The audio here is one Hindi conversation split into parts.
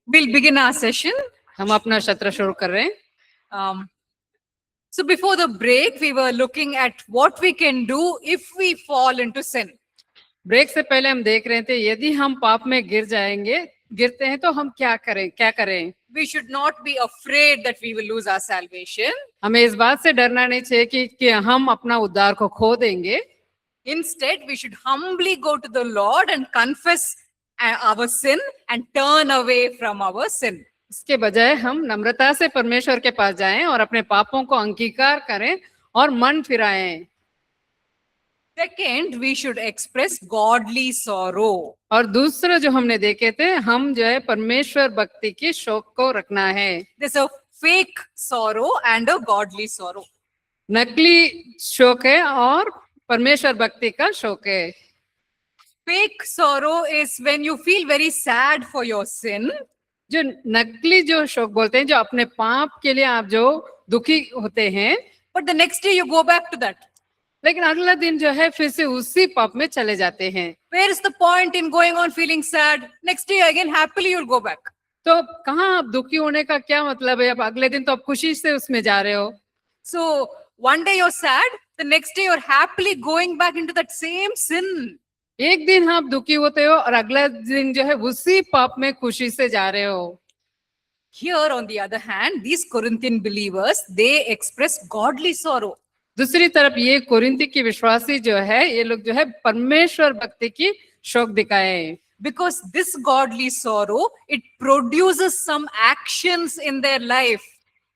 We'll begin our session. हम अपना सत्र शुरू कर रहे हैं. So before the break, we were looking at what we can do if we fall into sin. Break से पहले हम देख रहे थे यदि हम पाप में गिरते हैं तो हम क्या करें. We should not be afraid that we will lose our salvation. हमें इस बात से डरना नहीं चाहिए कि हम अपना उद्धार को खो देंगे. Instead, we should humbly go to the Lord and confess our sin and turn away from our sin. इसके बजाय हम नम्रता से परमेश्वर के पास जाएं और अपने पापों को अंगीकार करें और मन फिराएं. Second, we should express godly sorrow. और दूसरा जो हमने देखे थे, हम जो है परमेश्वर भक्ति की शौक को रखना है. There's a fake sorrow and a godly sorrow. नकली शौक है और परमेश्वर भक्ति का शौक है. Fake sorrow is when you feel very sad for your sin. जो नकली जो शौक बोलते हैं, जो अपने पाप के लिए आप जो दुखी होते हैं, but the next day you go back to that. लेकिन अगला दिन जो है फिर से उसी पाप में चले जाते हैं. Where is the point in going on feeling sad? Next day again happily you'll go back. तो कहाँ आप दुखी होने का क्या मतलब है? अब अगले दिन तो आप खुशी से उसमें जा रहे हो. So one day you're sad, the next day you're happily going back into that same sin. एक दिन आप दुखी होते हो और अगला दिन जो है उसी पाप में खुशी से जा रहे हो. Here on the other hand, these Corinthian believers, they express godly sorrow. दूसरी तरफ ये कोरिन्थी की विश्वासी जो है, ये लोग जो है परमेश्वर भक्ति की शौक दिखाए. Because this godly sorrow, it produces some actions in their life.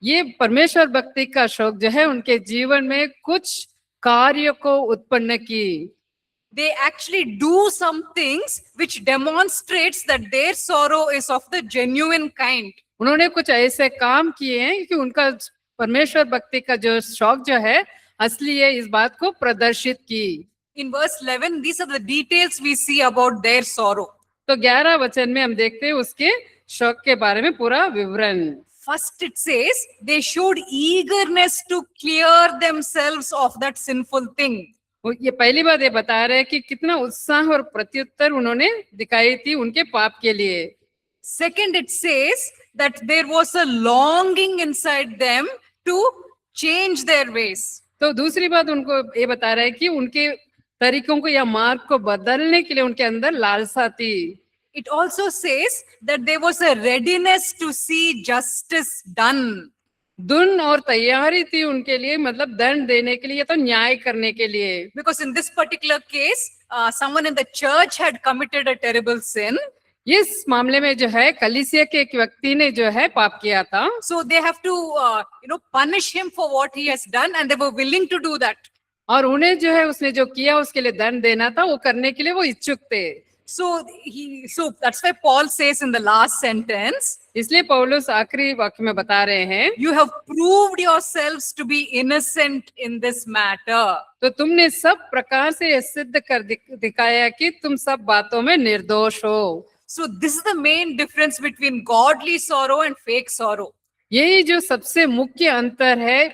ये परमेश्वर भक्ति का शौक जो है उनके जीवन में कुछ कार्य को उत्पन्न की. They actually do some things which demonstrates that their sorrow is of the genuine kind. उन्होंने कुछ ऐसे काम किए हैं कि उनका परमेश्वर भक्ति का जो शौक जो है असली है, इस बात को प्रदर्शित की. In verse 11, these are the details we see about their sorrow. तो 11 वचन में हम देखते हैं उसके शौक के बारे में पूरा विवरण. First it says, they showed eagerness to clear themselves of that sinful thing. ये पहली बात ये बता रहे हैं कि कितना उत्साह और प्रत्युत्तर उन्होंने दिखाई थी उनके पाप के लिए. Second, it says that there was a longing inside them to change their ways. तो दूसरी बात उनको ये बता रहा है कि उनके तरीकों को या मार्ग को बदलने के लिए उनके अंदर लालसा थी. It also says that there was a readiness to see justice done. धुन और तैयारी थी उनके लिए, मतलब दंड देने के लिए या तो न्याय करने के लिए. Because in this particular case, someone in the church had committed a terrible sin. इस मामले में जो है कलीसिया के एक व्यक्ति ने जो है पाप किया था. So they have to, punish him for what he has done, and they were willing to do that. और उन्हें जो है उसने जो किया उसके लिए दंड देना था, वो करने के लिए वो इच्छुक थे. So that's why Paul says in the last sentence, इसलिए पौलुस आखिरी वाक्य में बता रहे हैं, you have proved yourselves to be innocent in this matter. तो तुमने सब प्रकार से यह सिद्ध कर दिखाया कि तुम सब बातों में निर्दोष हो. So this is the main difference between godly sorrow and fake sorrow. यही जो सबसे मुख्य अंतर है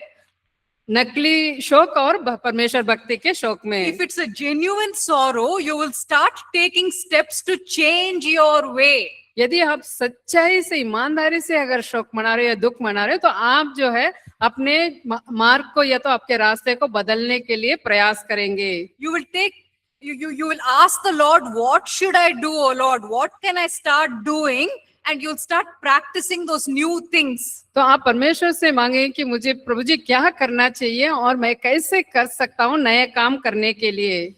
नकली शौक और परमेश्वर भक्ति के शौक में. If it's a genuine sorrow, you will start taking steps to change your way. यदि आप सच्चाई से ईमानदारी से अगर शौक मना रहे हो या दुख मना रहे हो, तो आप जो है अपने मार्ग को या तो आपके रास्ते को बदलने के लिए प्रयास करेंगे. You will ask the Lord, what should I do, oh Lord? What can I start doing? And you'll start practicing those new things. तो आप परमेश्वर से मांगे कि मुझे प्रभु जी क्या करना चाहिए और मैं कैसे कर सकता हूँ नए काम करने के लिए.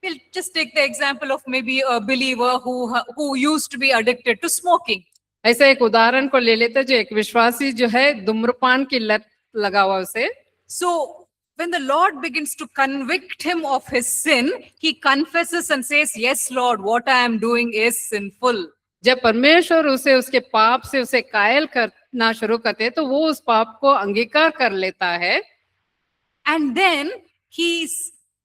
We'll just take the example of maybe a believer who used to be addicted to smoking. ऐसे एक उदाहरण को ले लेते, जो एक विश्वासी जो है धूम्रपान की लत लगा हुआ उसे. So when the Lord begins to convict him of his sin, he confesses and says, yes, Lord, what I am doing is sinful. जब परमेश्वर उसे उसके पाप से उसे कायल करना शुरू करते तो वो उस पाप को अंगीकार कर लेता है. And then he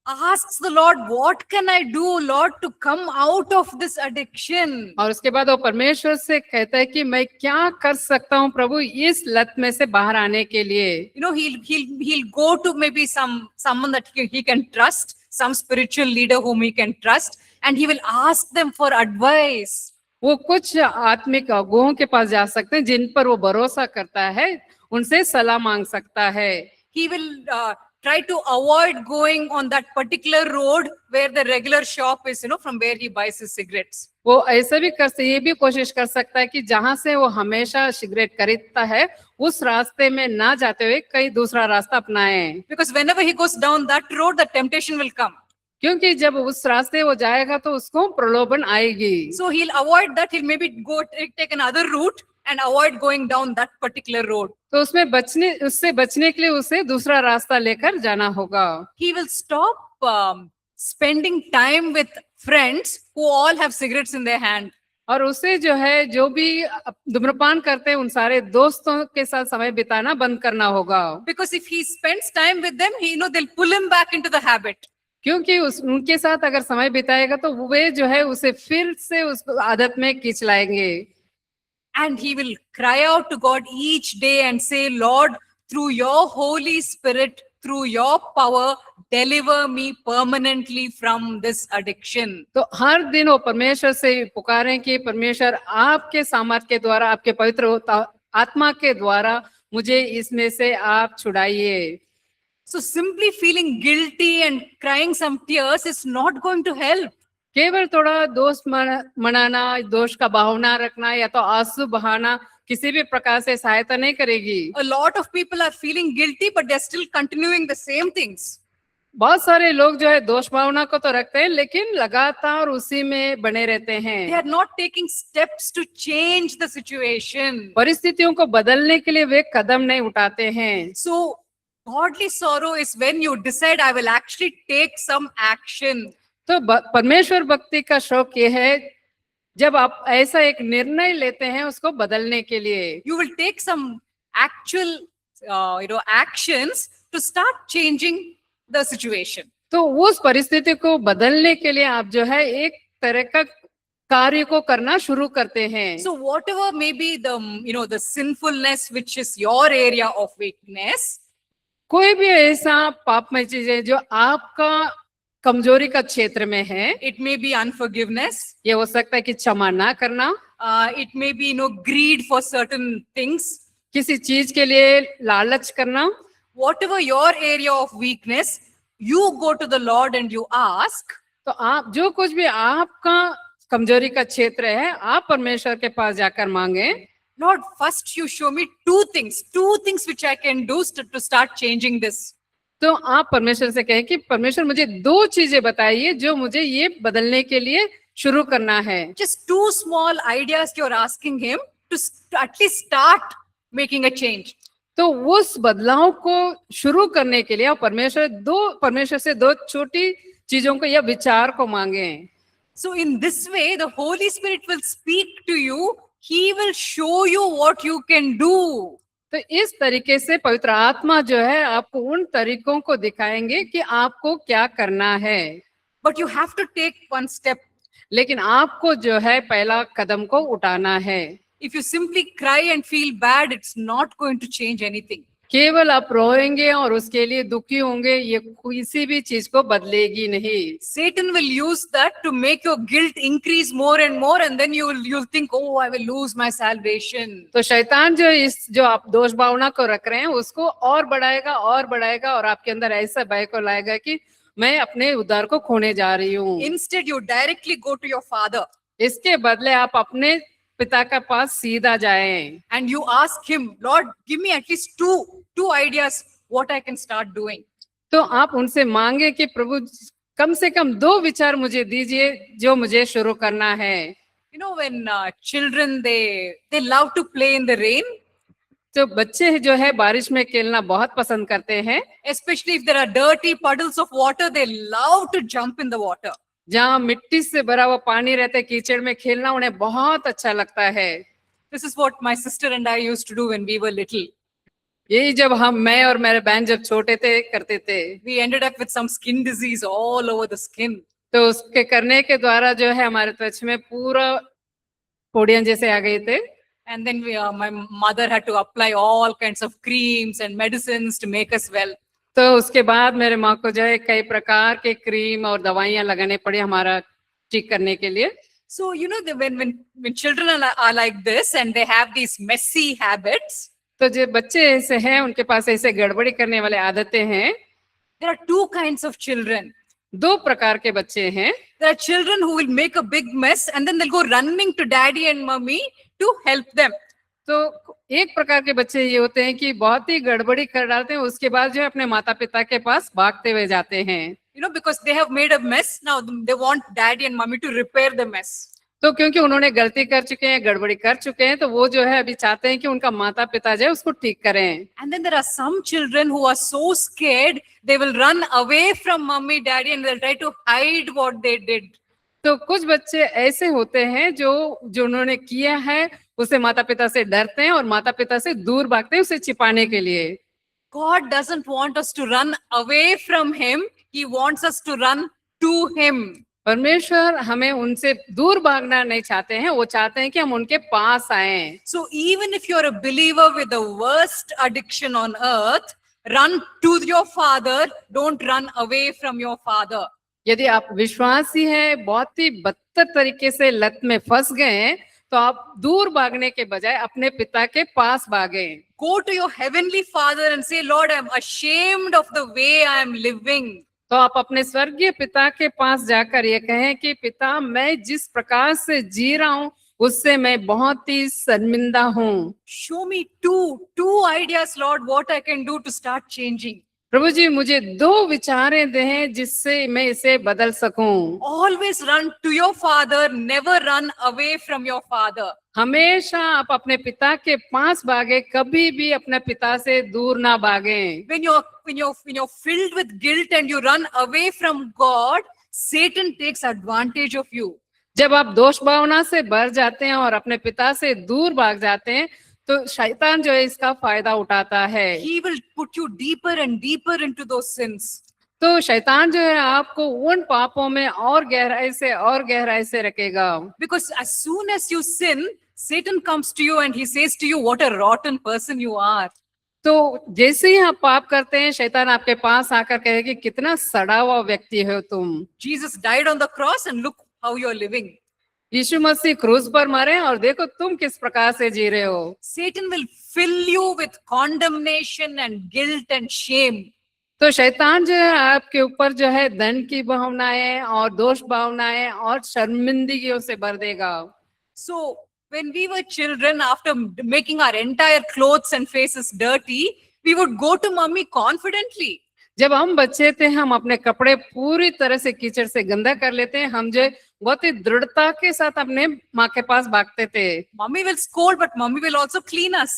asks the Lord, what can I do, Lord, to come out of this addiction? और उसके बाद वो परमेश्वर से कहता है कि मैं क्या कर सकता हूँ प्रभु इस लत में से बाहर आने के लिए। You know, he'll go to maybe someone that he can trust, some spiritual leader whom he can trust, and he will ask them for advice. वो कुछ आत्मिक अगुओं के पास जा सकते हैं जिन पर वो भरोसा करता है, उनसे सलाह मांग सकता है। He will try to avoid going on that particular road where the regular shop is, from where he buys his cigarettes. वो ऐसा भी ये भी कोशिश कर सकता है कि जहां से वो हमेशा सिगरेट खरीदता है उस रास्ते में ना जाते हुए कहीं दूसरा रास्ता अपनाए। Because whenever he goes down that road, the temptation will come. क्योंकि जब उस रास्ते वो जाएगा तो उसको प्रलोभन आएगी। So he'll avoid that. He'll maybe go take another route and avoid going down that particular road. तो उससे बचने के लिए उसे दूसरा रास्ता लेकर जाना होगा। He will stop spending time with friends who all have cigarettes in their hand. और उसे जो भी धूम्रपान करते हैं उन सारे दोस्तों के साथ समय बिताना बंद करना होगा। Because if he spends time with them, they'll pull him back into the habit. क्योंकि उनके साथ अगर समय बिताएगा तो वे उसे फिर से उस आदत में खींच लाएंगे। And he will cry out to God each day and say, Lord, through your Holy Spirit, through your power, deliver me permanently from this addiction. तो हर दिन वो परमेश्वर से पुकारें कि परमेश्वर आपके सामर्थ के द्वारा, आपके पवित्र आत्मा के द्वारा मुझे इसमें से आप छुड़ाइए। So simply feeling guilty and crying some tears is not going to help. केवल थोड़ा दोष मनाना, दोष का भावना रखना या तो आंसू बहाना किसी भी प्रकार से सहायता नहीं करेगी। A lot of people are feeling guilty, but they're still continuing the same things. बहुत सारे लोग दोष भावना को तो रखते हैं लेकिन लगातार उसी में बने रहते हैं। They are not taking steps to change the situation. परिस्थितियों को बदलने के लिए वे कदम नहीं उठाते हैं। So godly sorrow is when you decide, I will actually take some action. तो परमेश्वर भक्ति का शौक ये है जब आप ऐसा एक निर्णय लेते हैं उसको बदलने के लिए। You will take some actual, actions to start changing the situation. तो उस परिस्थिति को बदलने के लिए आप एक तरह का कार्य को करना शुरू करते हैं। So whatever may be the sinfulness which is your area of weakness, कोई भी ऐसा पापमय चीज है जो आपका कमजोरी का क्षेत्र में है। it may be unforgiveness, ये हो सकता है कि क्षमा ना करना, it may be greed for certain things. किसी चीज के लिए लालच करना। Whatever your area of weakness, you go to the Lord and you ask. तो आप जो कुछ भी आपका कमजोरी का क्षेत्र है आप परमेश्वर के पास जाकर मांगे, Lord, first you show me two things which I can do to start changing this. तो आप परमेश्वर से कहें कि परमेश्वर मुझे दो चीजें बताइए जो मुझे ये बदलने के लिए शुरू करना है। Just two small ideas you're asking him to at least start making a change. तो उस बदलाव को शुरू करने के लिए आप परमेश्वर से दो छोटी चीजों को या विचार को मांगे। So in this way, the Holy Spirit will speak to you. He will show you what you can do. तो इस तरीके से पवित्र आत्मा आपको उन तरीकों को दिखाएंगे कि आपको क्या करना है। But you have to take one step. लेकिन आपको पहला कदम को उठाना है। If you simply cry and feel bad, it's not going to change anything. केवल आप रोएंगे और उसके लिए दुखी होंगे, ये किसी भी चीज को बदलेगी नहीं। Satan will use that to make your guilt increase more and more, and then you'll think, oh, I will lose my salvation. तो शैतान जो आप दोष भावना को रख रहे हैं उसको और बढ़ाएगा और आपके अंदर ऐसा भय को लाएगा कि मैं अपने उद्धार को खोने जा रही हूँ। Instead, you directly go to your father. इसके बदले आप अपने पिता के पास सीधा जाएं and you ask him, Lord, give me at least two ideas what I can start doing. तो आप उनसे मांगे कि प्रभु कम से कम दो विचार मुझे दीजिए जो मुझे शुरू करना है। When children they love to play in the rain. तो बच्चे बारिश में खेलना बहुत पसंद करते हैं। Especially if there are dirty puddles of water, they love to jump in the water. जहाँ मिट्टी से भरा हुआ पानी रहता है, कीचड़ में खेलना उन्हें बहुत अच्छा लगता है। This is what my sister and I used to do when we were little. यही जब मैं और मेरे बहन जब छोटे थे करते थे, we ended up with some skin disease all over the skin. तो उसके करने के द्वारा जो है हमारे त्वचा में पूरा पोड़ियां जैसे आ गए थे। And then my mother had to apply all kinds of creams and medicines to make us well. तो उसके बाद मेरे माँ को जो है कई प्रकार के क्रीम और दवाइयां लगाने पड़ी हमारा ठीक करने के लिए। So, you know, when children are like this and they have these messy habits, तो जो बच्चे ऐसे हैं उनके पास ऐसे गड़बड़ी करने वाले आदतें हैं। there are two kinds of children. दो प्रकार के बच्चे हैं। There are children who will make a big mess and then they'll go running to daddy and mummy to help them. तो एक प्रकार के बच्चे ये होते हैं कि बहुत ही गड़बड़ी कर डालते हैं, उसके बाद जो है अपने माता पिता के पास भागते हुए जाते हैं। You know, because they have made a mess, now they want daddy and mummy to repair the mess. तो क्योंकि उन्होंने गलती कर चुके हैं, गड़बड़ी कर चुके हैं, तो वो जो है अभी चाहते हैं कि उनका माता पिता जो है उसको ठीक करें। And then there are some children who are so scared, they will run away from mummy, daddy and they'll try to hide what they did. तो कुछ बच्चे ऐसे होते हैं जो उन्होंने किया है उसे माता पिता से डरते हैं और माता पिता से दूर भागते हैं उसे छिपाने के लिए। God doesn't want us to run away from him. He wants us to run to him. परमेश्वर हमें उनसे दूर भागना नहीं चाहते हैं, वो चाहते हैं कि हम उनके पास आएं। So even if you're a believer with the worst addiction on earth, run to your father. Don't run away from your father. यदि आप विश्वासी हैं, बहुत ही बदतर तरीके से लत में फंस गए हैं, तो आप दूर भागने के बजाय अपने पिता के पास भागें। Go to your heavenly father and say, Lord, I'm ashamed of the way I am living. तो आप अपने स्वर्गीय पिता के पास जाकर ये कहें कि पिता, मैं जिस प्रकार से जी रहा हूँ उससे मैं बहुत ही शर्मिंदा हूँ। Show me two ideas, Lord, what I can do to start changing. प्रभु जी, मुझे दो विचारें दें जिससे मैं इसे बदल सकूं। Always run to your father, never run away from your father. हमेशा आप अपने पिता के पास भागे, कभी भी अपने पिता से दूर ना भागें। When you're filled with guilt and you run away from God, Satan takes advantage of you. जब आप दोष भावना से भर जाते हैं और अपने पिता से दूर भाग जाते हैं, तो शैतान जो है इसका फायदा उठाता है। He will put you deeper and deeper into those sins. तो शैतान जो है आपको उन पापों में और गहराई से रखेगा। Because as soon as you sin, Satan comes to you and he says to you, what a rotten person you are. तो जैसे ही आप पाप करते हैं, शैतान आपके पास आकर कहे कि कितना सड़ा हुआ व्यक्ति हो तुम। Jesus died on the cross and look how you're living. यीशु मसीह क्रूस पर मरे और देखो तुम किस प्रकार से जी रहे हो। Satan will fill you with condemnation and guilt and shame. तो शैतान जो है आपके ऊपर जो है दंड की भावनाएं और दोष भावनाएं और शर्मिंदगियों से भर देगा। So when we were children, after making our entire clothes and faces dirty, we would go to mummy confidently. जब हम बच्चे थे, हम अपने कपड़े पूरी तरह से कीचड़ से गंदा कर लेते हैं, हम जो बहुत ही दृढ़ता के साथ अपने माँ के पास भागते थे। Mummy will scold, but mummy will also clean us.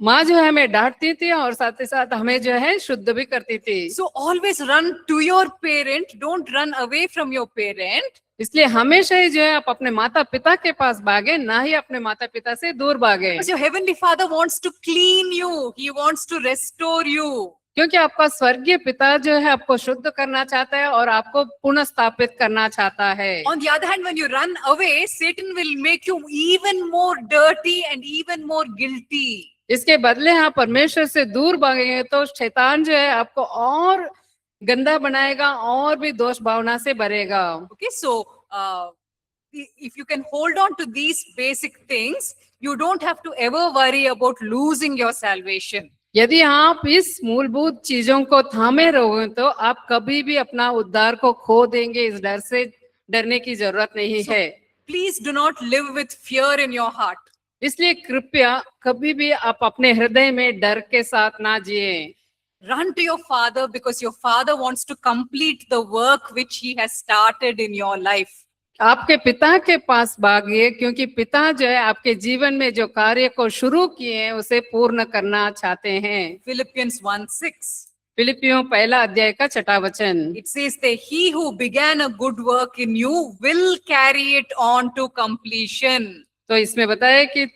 माँ जो है हमें डांटती थी और साथ ही साथ हमें जो है शुद्ध भी करती थी। So always run to your parent. Don't run away from your parent. इसलिए हमेशा ही जो है आप अपने माता पिता के पास भागे, ना ही अपने माता पिता से दूर भागे। Because your heavenly father wants to clean you. He wants to restore you. क्योंकि आपका स्वर्गीय पिता जो है आपको शुद्ध करना चाहता है और आपको पुनः स्थापित करना चाहता है। On the other hand, when you run away, Satan will make you even more dirty and even more guilty. इसके बदले आप परमेश्वर से दूर भागेंगे तो शैतान जो है आपको और गंदा बनाएगा और भी दोष भावना से भरेगा। Okay, so if you can hold on to these basic things, you don't have to ever worry about losing your salvation. यदि आप इस मूलभूत चीजों को थामे रहोगे तो आप कभी भी अपना उद्धार को खो देंगे, इस डर से डरने की जरूरत नहीं है। Please do not live with fear in your heart. इसलिए कृपया कभी भी आप अपने हृदय में डर के साथ ना जिए। Run to your father because your father wants to complete the work which he has started in your life. आपके पिता के पास भागिए क्योंकि पिता जो है आपके जीवन में जो कार्य को शुरू किए हैं उसे पूर्ण करना चाहते हैं। Philippians 1:6. फिलिपियों 1 का 6 वचन। It says that he who began a good work in you will carry it on to completion. तो इसमें बताया कि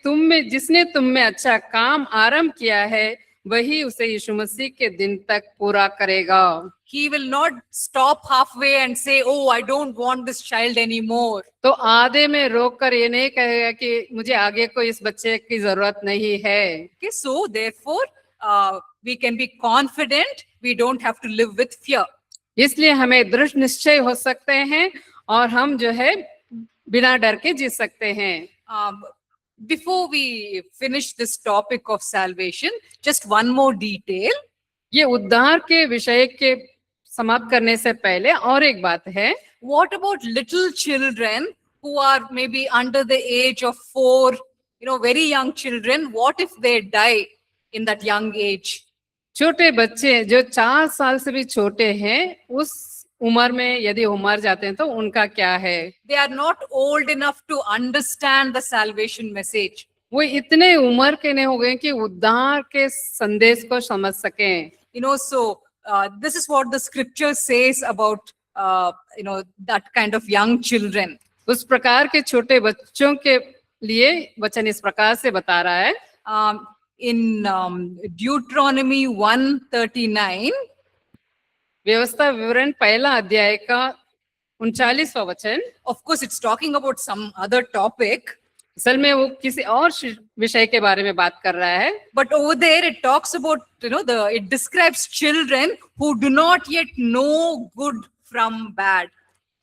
जिसने तुम में अच्छा काम आरंभ किया है वही उसे यीशु मसीह के दिन तक पूरा करेगा। He will not stop halfway and say, "Oh, I don't want this child anymore." तो आधे में रोककर ये नहीं कहेगा कि मुझे आगे को इस बच्चे की जरूरत नहीं है। Okay, so therefore, we can be confident. We don't have to live with fear. इसलिए हमें दृढ़ निश्चय हो सकते हैं और हम जो है बिना डर के जी सकते हैं। Before we finish this topic of salvation, just one more detail. ये उद्धार के विषय के समाप्त करने से पहले और एक बात है, What about little children who are maybe under the age of 4, very young children? What if they die in that young age? छोटे बच्चे जो 4 साल से भी छोटे हैं, उस उम्र में यदि वो मर जाते हैं तो उनका क्या है? They are not old enough to understand the salvation message. वो इतने उम्र के नहीं हो गए कि उद्धार के संदेश को समझ सकें। So this is what the scripture says about, that kind of young children. उस प्रकार के छोटे बच्चों के लिए वचन इस प्रकार से बता रहा है। In Deuteronomy 1:39, व्यवस्था विवरण पहला अध्याय का 39वां वचन, of course, it's talking about some other topic, असल में वो किसी और विषय के बारे में बात कर रहा है, but over there it talks about, it describes children who do not yet know good from bad.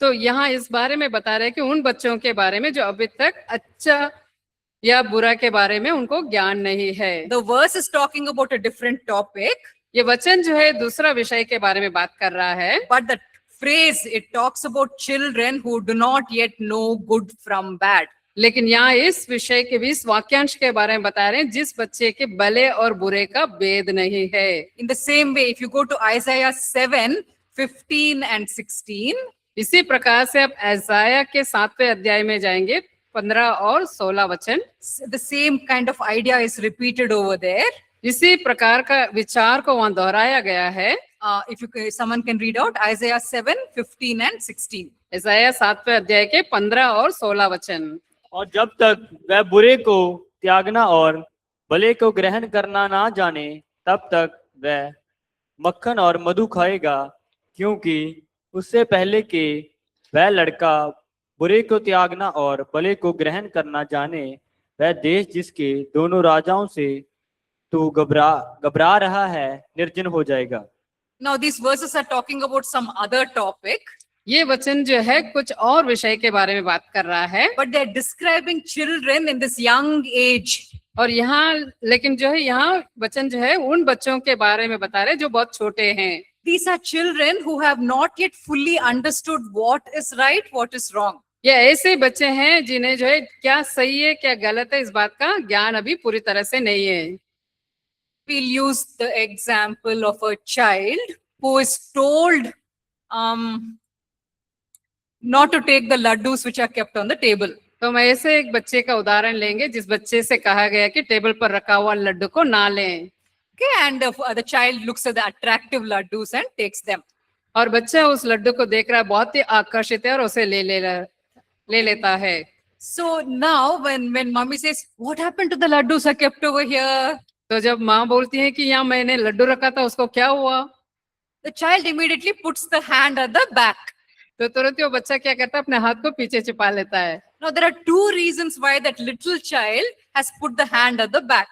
तो यहाँ इस बारे में बता रहे हैं कि उन बच्चों के बारे में जो अभी तक अच्छा या बुरा के बारे में उनको ज्ञान नहीं है। The verse is talking about a different topic, ये वचन जो है दूसरा विषय के बारे में बात कर रहा है, but the phrase, it talks about children who do not yet know good from bad. लेकिन यहाँ इस विषय के 20 वाक्यांश के बारे में बता रहे हैं जिस बच्चे के भले और बुरे का भेद नहीं है। In the same way, if you go to Isaiah 7:15 and 16, इसी प्रकार से आप ऐसाया के 7वें अध्याय में जाएंगे, 15 और 16 वचन, the same kind of idea is repeated over there. इसी प्रकार का विचार को वहां दोहराया गया है। Someone can read out Isaiah 7:15 and 16. ऐसाया 7वें अध्याय के 15 और 16 वचन। और जब तक वह बुरे को त्यागना और भले को ग्रहण करना ना जाने, तब तक वह मक्खन और मधु खाएगा, क्योंकि उससे पहले कि वह लड़का बुरे को त्यागना और भले को ग्रहण करना जाने, वह देश जिसके दोनों राजाओं से तू घबरा रहा है निर्जन हो जाएगा। Now these verses are talking about some other topic, ये वचन जो है कुछ और विषय के बारे में बात कर रहा है, but they're describing children in this young age. और यहाँ लेकिन जो है यहाँ वचन जो है उन बच्चों के बारे में बता रहे जो बहुत छोटे हैं। These are children who have not yet fully understood what is right, what is wrong. ये ऐसे बच्चे हैं जिन्हें जो है क्या सही है क्या गलत है इस बात का ज्ञान अभी पूरी तरह से नहीं है। We'll use the example of a child who is told not to take the laddus which are kept on the table. तो मैं ऐसे एक बच्चे का उदाहरण लेंगे जिस बच्चे से कहा गया कि टेबल पर रखा हुआ लड्डू को ना लें। Okay, and the child looks at the attractive laddus and takes them. और बच्चा उस लड्डू को देख रहा है, बहुत ही आकर्षित है और उसे ले लेता है। So now when mommy says, "What happened to the laddus are kept over here?" तो जब माँ बोलती है कि यहाँ मैंने लड्डू रखा था उसको क्या हुआ, The child immediately puts the hand at the back. तो तुरंत वो बच्चा क्या करता है, अपने हाथ को पीछे छिपा लेता है। Now there are two reasons why that little child has put the hand at the back.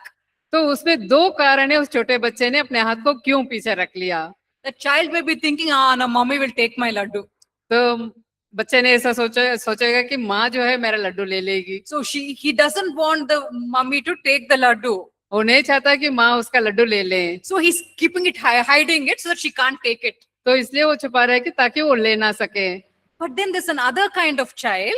तो उसमें दो कारण है उस छोटे बच्चे ने अपने हाथ को क्यों पीछे रख लिया। The child may be thinking, "Ah, no, mommy will take my laddu." तो बच्चे ने ऐसा सोचेगा कि माँ जो है मेरा लड्डू ले लेगी। So he doesn't want the mummy to take the laddu. वो नहीं चाहता कि माँ उसका लड्डू ले ले, So he's keeping it, hiding it so that she can't take it. तो इसलिए वो छुपा रहा है कि ताकि वो ले ना सके। But then there's another kind of child.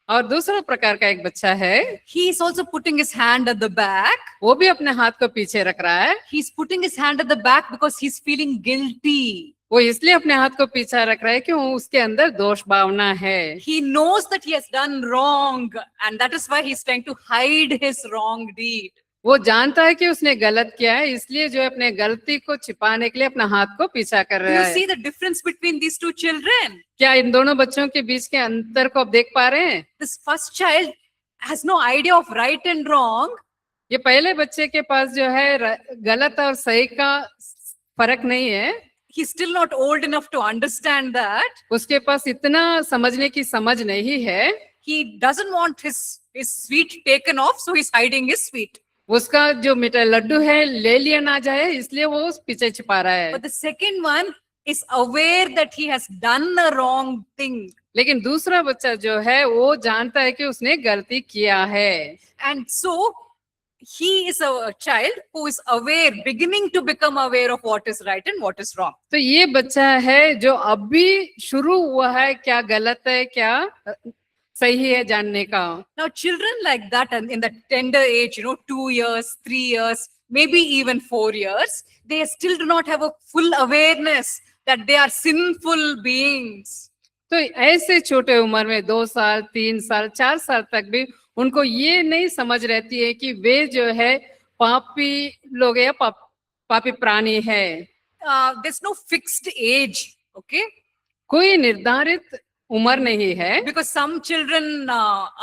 और दूसरा प्रकार का एक बच्चा है, He is also putting his hand at the back. वो भी अपने हाथ को पीछे रख रहा है। He's putting his hand at the back because he's feeling guilty. वो इसलिए अपने हाथ को पीछे रख रहा है कि वो उसके अंदर दोष भावना है। He knows that he has done wrong, and that is why he's trying to hide his wrong deed. वो जानता है कि उसने गलत किया है, इसलिए जो है अपने गलती को छिपाने के लिए अपना हाथ को पीछा कर Do रहा you है। see the difference between these two children? क्या इन दोनों बच्चों के बीच के अंतर को आप देख पा रहे हैं? This first child has no idea of right and wrong, ये पहले बच्चे के पास जो है गलत और सही का फर्क नहीं है, He's still not old enough to understand that. उसके पास इतना समझने की समझ नहीं है, He doesn't want his sweet taken off, so he's hiding his sweet. उसका जो मिठाई लड्डू है ले लिया ना जाए इसलिए वो उस पीछे छिपा रहा है। But the second one is aware that he has done a wrong thing. लेकिन दूसरा बच्चा जो है वो जानता है कि उसने गलती किया है, And so he is a child who is aware, beginning to become aware of what is right and what is wrong. तो ये बच्चा है जो अभी शुरू हुआ है क्या गलत है क्या सही है जानने का। Now, children like that and in the tender age, 2 years, 3 years, maybe even 4 years, they still do not have a full awareness that they are sinful beings. तो ऐसे छोटे उम्र में 2 साल 3 साल 4 साल तक भी उनको ये नहीं समझ रहती है कि वे जो है पापी लोग या पापी प्राणी है। There's no fixed age, okay? कोई निर्धारित उम्र नहीं है, Because some children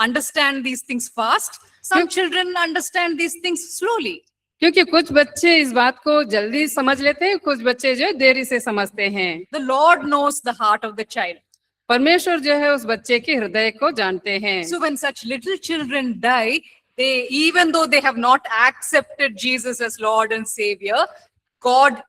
understand these things fast, some children understand these things slowly. क्योंकि कुछ बच्चे इस बात को जल्दी समझ लेते हैं, कुछ बच्चे जो है देरी से समझते हैं। The Lord knows the heart of the child. परमेश्वर जो है उस बच्चे के हृदय को जानते हैं। So when such little children die, even though they have not accepted Jesus as Lord and Savior, God,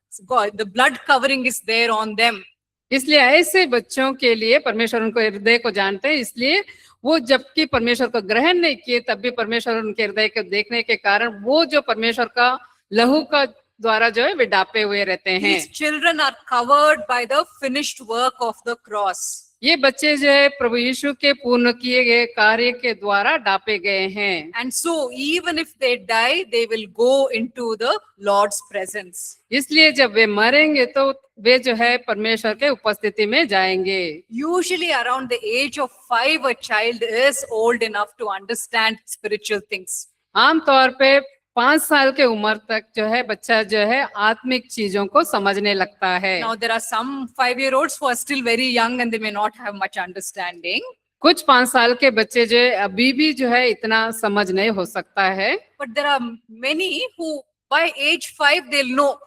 the blood covering is there on them. इसलिए ऐसे बच्चों के लिए परमेश्वर उनको हृदय को जानते हैं, इसलिए वो जबकि परमेश्वर को ग्रहण नहीं किए तब भी परमेश्वर उनके हृदय को देखने के कारण वो जो परमेश्वर का लहू का द्वारा जो है वे डापे हुए रहते हैं। These children are covered by the finished work of the cross. ये बच्चे जो है प्रभु यीशु के पूर्ण किए गए कार्य के द्वारा डापे गए हैं। And so even if they die, they will go into the Lord's presence. इसलिए जब वे मरेंगे तो वे जो है परमेश्वर के उपस्थिति में जाएंगे। Usually around the age of 5, a child is old enough to understand spiritual things. आमतौर पे 5 साल के उम्र तक जो है बच्चा जो है आत्मिक चीजों को समझने लगता है। Now there are some 5-year-olds who are still very young and they may not have much understanding. कुछ 5 साल के बच्चे जो है अभी भी जो है इतना समझ नहीं हो सकता है, But there are many who by age 5 they'll know,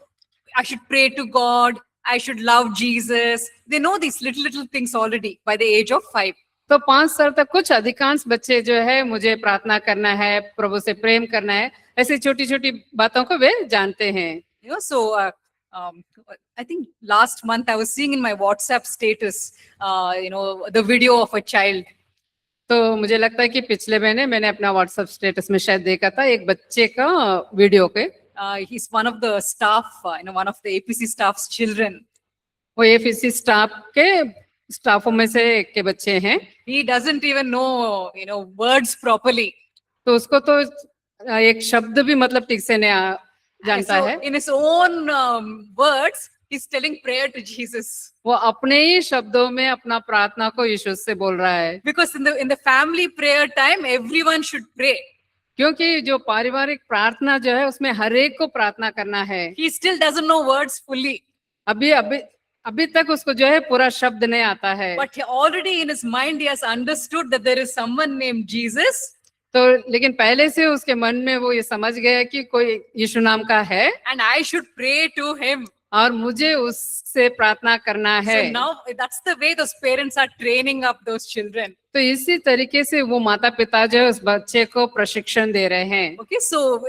I should pray to God, I should love Jesus. They know these little things already by the age of 5. तो 5 साल तक कुछ अधिकांश बच्चे जो है मुझे प्रार्थना करना है, प्रभु से प्रेम करना है, ऐसी छोटी छोटी बातों को वे जानते हैं। So I think last month I was seeing in my WhatsApp status, the video of a child. तो मुझे लगता है कि पिछले महीने मैंने अपना व्हाट्सएप स्टेटस में शायद देखा था एक बच्चे का वीडियो के। He's one of the staff, one of the APC staff's children. वो एफएससी स्टाफों में से एक के बच्चे हैं। He doesn't even know, words properly. तो उसको तो एक शब्द भी मतलब ठीक से नहीं जानता So है। in his own words, he's telling prayer to Jesus. वो अपने ही शब्दों में अपना प्रार्थना को यीशु से बोल रहा है। Because in the family prayer time, everyone should pray. क्योंकि जो पारिवारिक प्रार्थना जो है उसमें हर एक को प्रार्थना करना है। He still doesn't know words fully. अभी तक उसको जो है पूरा शब्द नहीं आता है। But already in his mind, he has understood that there is someone named Jesus. तो लेकिन पहले से उसके मन में वो ये समझ गया कि कोई यीशु नाम का है And I should pray to him. और मुझे उससे प्रार्थना करना है। So now that's the way those parents are training up those children. तो इसी तरीके से वो माता पिता जो है उस बच्चे को प्रशिक्षण दे रहे हैं। Okay, so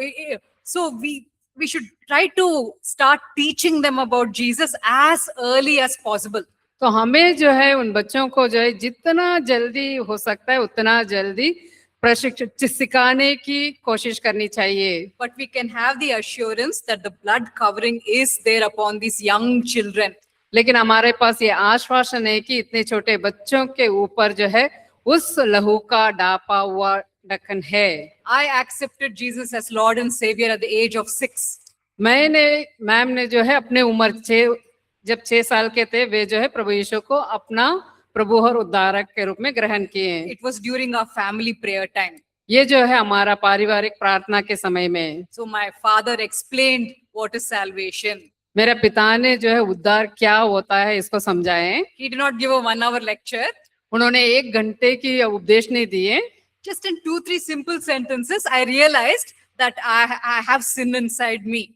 we should try to start teaching them about Jesus as early as possible. तो हमें जो है उन बच्चों को जो है जितना जल्दी हो सकता है उतना जल्दी प्रशिक्षण सिखाने की कोशिश करनी चाहिए। But we can have the assurance that the blood covering is there upon these young children. लेकिन हमारे पास ये आश्वासन है कि इतने छोटे बच्चों के ऊपर जो है उस लहू का डापा हुआ ढक्कन है। I accepted Jesus as Lord and Savior at the age of 6. Ma'am ने जो है अपने उम्र जब 6 साल के थे वे जो है प्रभु यीशु को अपना प्रभु और उद्धारक के रूप में ग्रहण किए। It was during our family prayer time. ये जो है हमारा पारिवारिक प्रार्थना के समय में। So my father explained what is salvation. मेरे पिता ने जो है उद्धार क्या होता है इसको समझाएं। He did not give a 1-hour lecture. उन्होंने 1 घंटे की उपदेश नहीं दिए। Just in 2-3 simple sentences, I realized that I have sin inside me.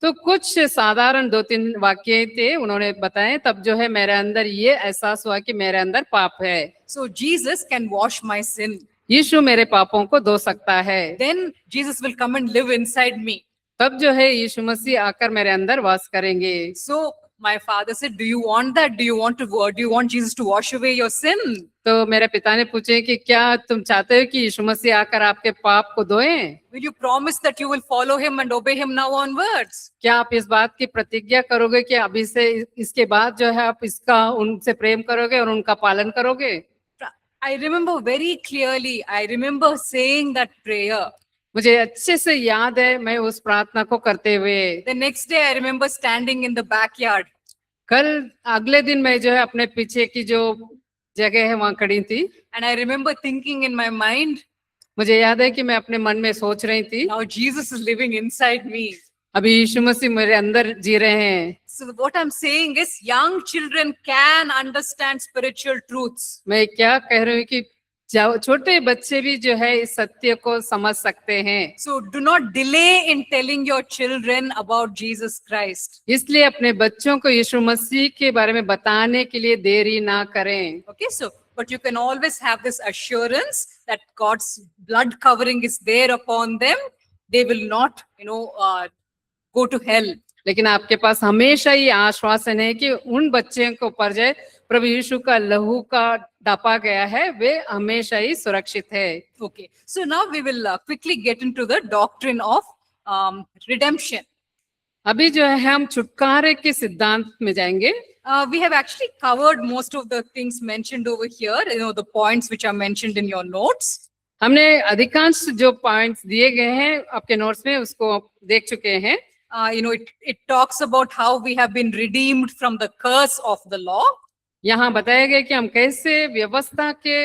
तो कुछ साधारण 2-3 वाक्य थे, उन्होंने बताए, तब जो है मेरे अंदर ये एहसास हुआ कि मेरे अंदर पाप है। So Jesus can wash my sin. यीशु मेरे पापों को धो सकता है। Then Jesus will come and live inside me. तब जो है यीशु मसीह आकर मेरे अंदर वास करेंगे। So my father said, do you want that? Do you want Jesus to wash away your sin? तो मेरे पिता ने पूछे कि क्या तुम चाहते हो कि यीशु मसीह आकर आपके पाप को धोए? Will you promise that you will follow him and obey him now onwards? क्या आप इस बात की प्रतिज्ञा करोगे कि अभी से इसके बाद जो है आप इसका उनसे प्रेम करोगे और उनका पालन करोगे? I remember very clearly, I remember saying that prayer. मुझे अच्छे से याद है मैं उस प्रार्थना को करते हुए। The next day, I remember standing in the backyard. कल अगले दिन मैं जो है अपने पीछे की जो जगह है वहां खड़ी थी। And I remember thinking in my mind, मुझे याद है कि मैं अपने मन में सोच रही थी, now Jesus is living inside me. अभी यीशु मसीह मेरे अंदर जी रहे हैं। So what I'm saying is, young children can understand spiritual truths. मैं क्या कह रही हूँ कि छोटे बच्चे भी जो है इस सत्य को समझ सकते हैं। So do not delay in telling your children about Jesus Christ. इसलिए अपने बच्चों को यीशु मसीह के बारे में बताने के लिए देरी ना करें। Okay, so but you can always have this assurance that God's blood covering is there upon them. They will not, go to hell. लेकिन आपके पास हमेशा ये आश्वासन है कि उन बच्चों को पर जाए प्रभु यीशु का लहू का ढापा गया है, वे हमेशा ही सुरक्षित है। Okay, so now we will quickly get into the doctrine of redemption. अभी जो है हम छुटकारे के सिद्धांत में जाएंगे। We have actually covered most of the things mentioned over here, the points which are mentioned in your notes. हमने अधिकांश जो पॉइंट्स दिए गए हैं आपके नोट्स में उसको देख चुके हैं। It talks about how we have been redeemed from the curse of the law. यहाँ बताया गया कि हम कैसे व्यवस्था के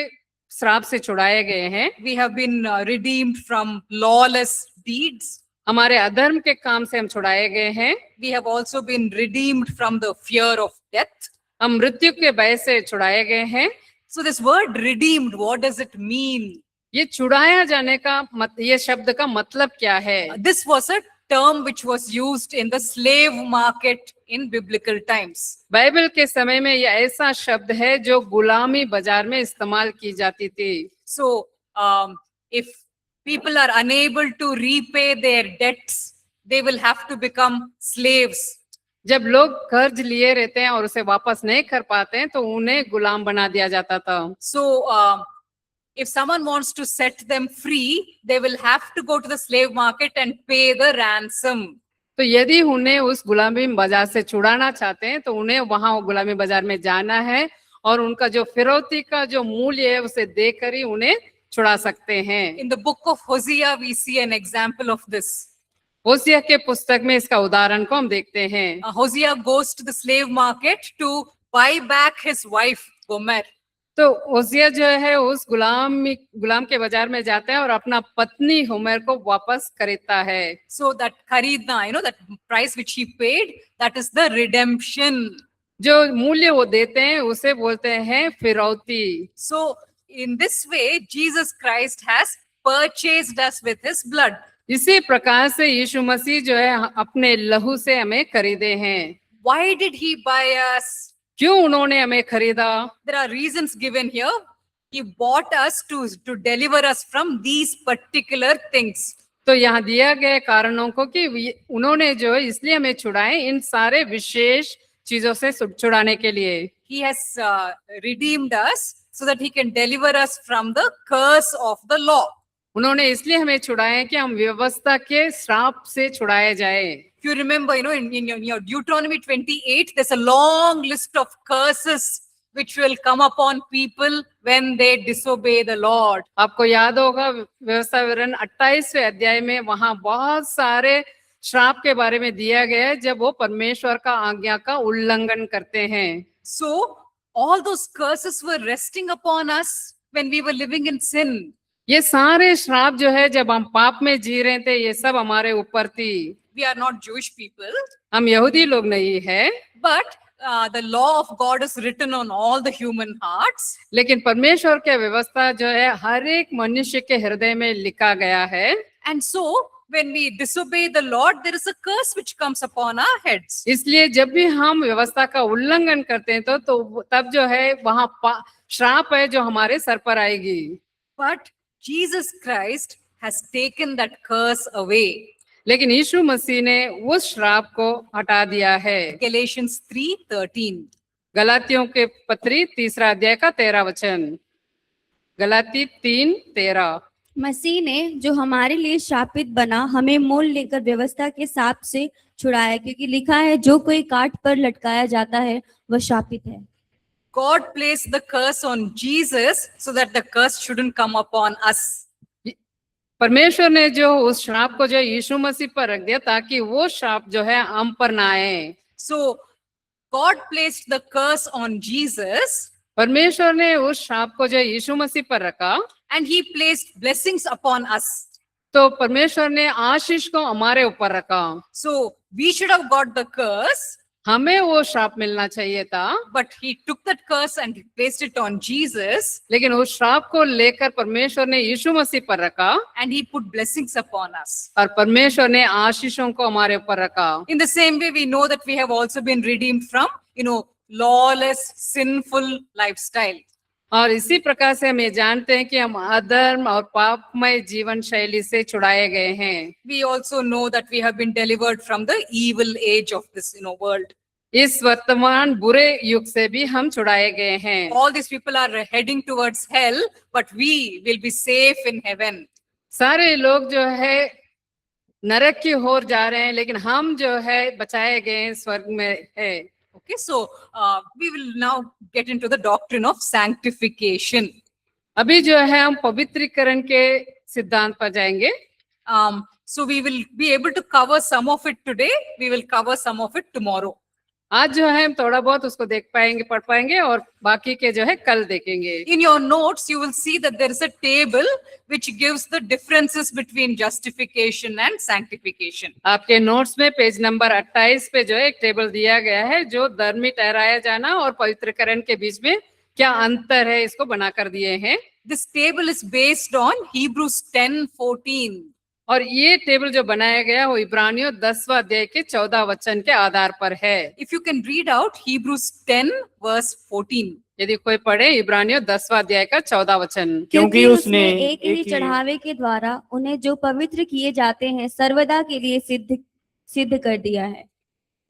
श्राप से छुड़ाए गए हैं। We have been redeemed from lawless deeds. हमारे अधर्म के काम से हम छुड़ाए गए हैं। We have also been redeemed from the fear of death. हम मृत्यु के भय से छुड़ाए गए हैं। So this word redeemed, what does it mean? ये छुड़ाया जाने का ये शब्द का मतलब क्या है? This was a term which was used in the slave market in biblical times. Bible के समय में यह ऐसा शब्द है जो गुलामी बाजार में इस्तेमाल की जाती थी। So if people are unable to repay their debts, they will have to become slaves. जब लोग कर्ज लिए रहते हैं और उसे वापस नहीं कर पाते हैं तो उन्हें गुलाम बना दिया जाता था। So if someone wants to set them free, they will have to go to the slave market and pay the ransom. तो यदि उन्हें उस गुलामी बाजार से छुड़ाना चाहते हैं तो उन्हें वहां गुलामी बाजार में जाना है और उनका जो फिरौती का जो मूल्य है उसे देकर ही उन्हें छुड़ा सकते हैं। In the book of Hosea, we see an example of this. होसिया के पुस्तक में इसका उदाहरण को हम देखते हैं। Hosea goes to the slave market to buy back his wife Gomer. तो होसिया जो है उस गुलाम के बाजार में जाता है और अपना पत्नी होमेर को वापस खरीदता है। So that kharidna, that price which he paid, that is the redemption. जो मूल्य वो देते हैं उसे बोलते हैं फिरौती। So in this way, Jesus Christ has purchased us with his blood. इसी प्रकार से यीशु मसीह जो है अपने लहू से हमें खरीदे हैं। Why did he buy us? क्यों उन्होंने हमें खरीदा? There are reasons given here. He bought us to deliver us from these particular things. तो यहाँ दिया गया कारणों को कि उन्होंने जो है इसलिए हमें छुड़ाए इन सारे विशेष चीजों से छुड़ाने के लिए। He has redeemed us so that he can deliver us from the curse of the law. उन्होंने इसलिए हमें छुड़ाए कि हम व्यवस्था के श्राप से छुड़ाए जाए। If you remember, in your Deuteronomy 28, there's a long list of curses which will come upon people when they disobey the Lord. आपको याद होगा व्यवस्था विवरण 28वें अध्याय में वहां बहुत सारे श्राप के बारे में दिया गया है जब वो परमेश्वर का आज्ञा का उल्लंघन करते हैं। So all those curses were resting upon us when we were living in sin. ये सारे श्राप जो है जब हम पाप में जी रहे थे ये सब हमारे ऊपर थी। We are not Jewish people. हम यहूदी लोग नहीं है। But the law of God is written on all the human hearts. लेकिन परमेश्वर की व्यवस्था जो है हर एक मनुष्य के हृदय में लिखा गया है। And so when we disobey the Lord, there is a curse which comes upon our heads. इसलिए जब भी हम व्यवस्था का उल्लंघन करते हैं तो तब जो है वहां श्राप है जो हमारे सर पर आएगी। But Jesus Christ has taken that curse away. लेकिन यीशु मसीह ने उस श्राप को हटा दिया है। Galatians 3:13. गलातियों के पत्री 3 अध्याय का 13 वचन। गलाती 3:13। मसीह ने जो हमारे लिए शापित बना हमें मोल लेकर व्यवस्था के साप से छुड़ाया, क्योंकि लिखा है जो कोई काट पर लटकाया जाता है वह शापित है। God placed the curse on Jesus so that the curse shouldn't come upon us. परमेश्वर ने जो उस श्राप को जो यीशु मसीह पर रख दिया ताकि वो श्राप जो है हम पर ना आए। So God placed the curse on Jesus परमेश्वर ने उस श्राप को जो यीशु मसीह पर रखा and he placed blessings upon us. तो परमेश्वर ने आशीष को हमारे ऊपर रखा। So we should have got the curse, हमें वो श्राप मिलना चाहिए था, but he took that curse and he placed it on Jesus लेकिन उस श्राप को लेकर परमेश्वर ने यीशु मसीह पर रखा and he put blessings upon us. और परमेश्वर ने आशीषों को हमारे ऊपर रखा। In the same way, we know that we have also been redeemed from, lawless, sinful lifestyle. और इसी प्रकार से हम ये जानते हैं कि हम अधर्म और पापमय जीवन शैली से छुड़ाए गए हैं। We also know that we have been delivered from the evil age of this, world. इस वर्तमान बुरे युग से भी हम छुड़ाए गए हैं। All these people are heading towards hell, but we will be safe in heaven. सारे लोग जो है नरक की ओर जा रहे हैं, लेकिन हम जो है बचाए गए हैं, स्वर्ग में है। Okay, so we will now get into the doctrine of sanctification. अभी जो है हम पवित्रीकरण के सिद्धांत पर जाएंगे। So we will be able to cover some of it today. We will cover some of it tomorrow. आज जो है हम थोड़ा बहुत उसको देख पाएंगे, पढ़ पाएंगे और बाकी के जो है कल देखेंगे। In your notes, you will see that there is a table which gives the differences between justification and sanctification. आपके नोट्स में पेज नंबर 28 पे जो है एक टेबल दिया गया है जो धर्मी ठहराया जाना और पवित्रकरण के बीच में क्या अंतर है इसको बनाकर दिए हैं। This table is based on Hebrews 10:14. और ये टेबल जो बनाया गया वो इब्रानियों 10वां अध्याय के 14 वचन के आधार पर है। If you can read out Hebrews 10:14. यदि कोई पढ़े इब्रानियों 10वां अध्याय का 14 वचन। क्योंकि उसने एक ही चढ़ावे के द्वारा उन्हें जो पवित्र किए जाते हैं सर्वदा के लिए सिद्ध कर दिया है।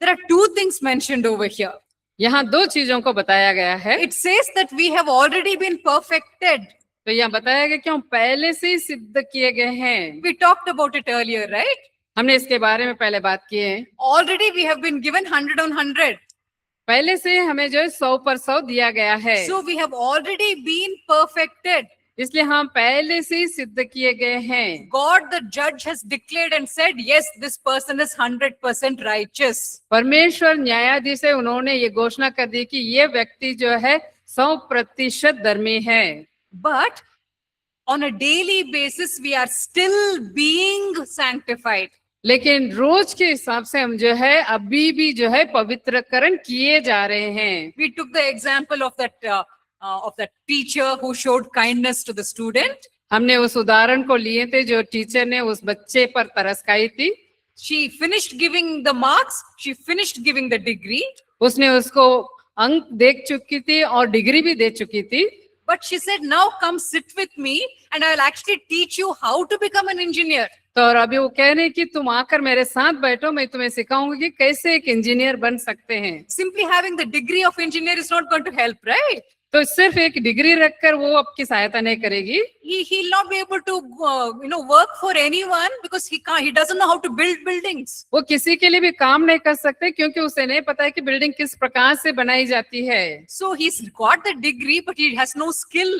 There are two things mentioned over here. यहाँ दो चीजों को बताया गया है। It says that we have already been perfected. तो यहाँ बताया गया कि हम पहले से ही सिद्ध किए गए हैं। We talked about it earlier, right? हमने इसके बारे में पहले बात की है। Already we have been given 100 on 100. पहले से हमें जो है 100% दिया गया है। So we have already been perfected. इसलिए हम पहले से ही सिद्ध किए गए हैं। God the judge has declared and said, yes, this person is 100% righteous. परमेश्वर न्यायाधीश है, उन्होंने ये घोषणा कर दी कि ये व्यक्ति जो है 100% धर्मी है। But on a daily basis, we are still being sanctified. लेकिन रोज के हिसाब से हम जो है अभी भी जो है पवित्रकरण किए जा रहे हैं। We took the example of that teacher who showed kindness to the student. हमने उस उदाहरण को लिए थे जो टीचर ने उस बच्चे पर तरस खाई थी। She finished giving the marks. She finished giving the degree. उसने उसको अंक दे चुकी थी और डिग्री भी दे चुकी थी। But she said, now come sit with me and I will actually teach you how to become an engineer. तो और अभी वो कह रहे हैं कि तुम आकर मेरे साथ बैठो, मैं तुम्हें सिखाऊंगी कि कैसे एक इंजीनियर बन सकते हैं। Simply having the degree of engineer is not going to help, right? तो सिर्फ एक डिग्री रखकर वो आपकी सहायता नहीं करेगी। He'll not be able to, work for anyone because he doesn't know how to build buildings. वो किसी के लिए भी काम नहीं कर सकते क्योंकि उसे नहीं पता है कि बिल्डिंग किस प्रकार से बनाई जाती है। So he's got the degree, but he has no skill.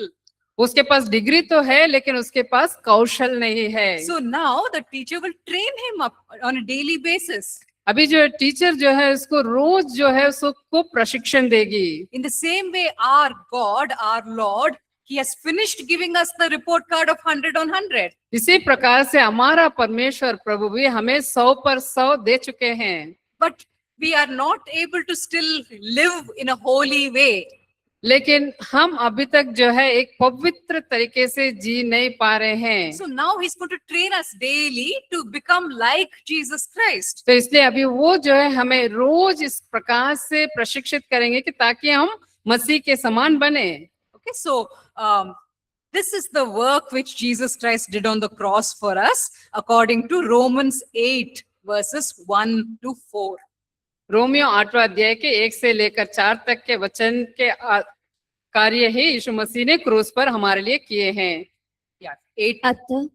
उसके पास डिग्री तो है लेकिन उसके पास कौशल नहीं है। So now the teacher will train him up on a daily basis. अभी जो टीचर जो है उसको रोज जो है उसको प्रशिक्षण देगी। In the same way, our God, our Lord, He has finished giving us the report card of 100 on 100. इसी प्रकार से हमारा परमेश्वर प्रभु भी हमें 100% दे चुके हैं। But we are not able to still live in a holy way. लेकिन हम अभी तक जो है एक पवित्र तरीके से जी नहीं पा रहे हैं। So now he's going to train us daily to become like Jesus Christ. तो इसलिए अभी वो जो है हमें रोज इस प्रकार से प्रशिक्षित करेंगे कि ताकि हम मसीह के समान बने। Okay, so this is the work which Jesus Christ did on the cross for us, according to Romans 8, verses 1 to 4. Romeo 8वां अध्याय के 1 से लेकर 4 तक के वचन के कार्य ही यीशु मसीह ने क्रूस पर हमारे लिए किए हैं। Yeah, 8.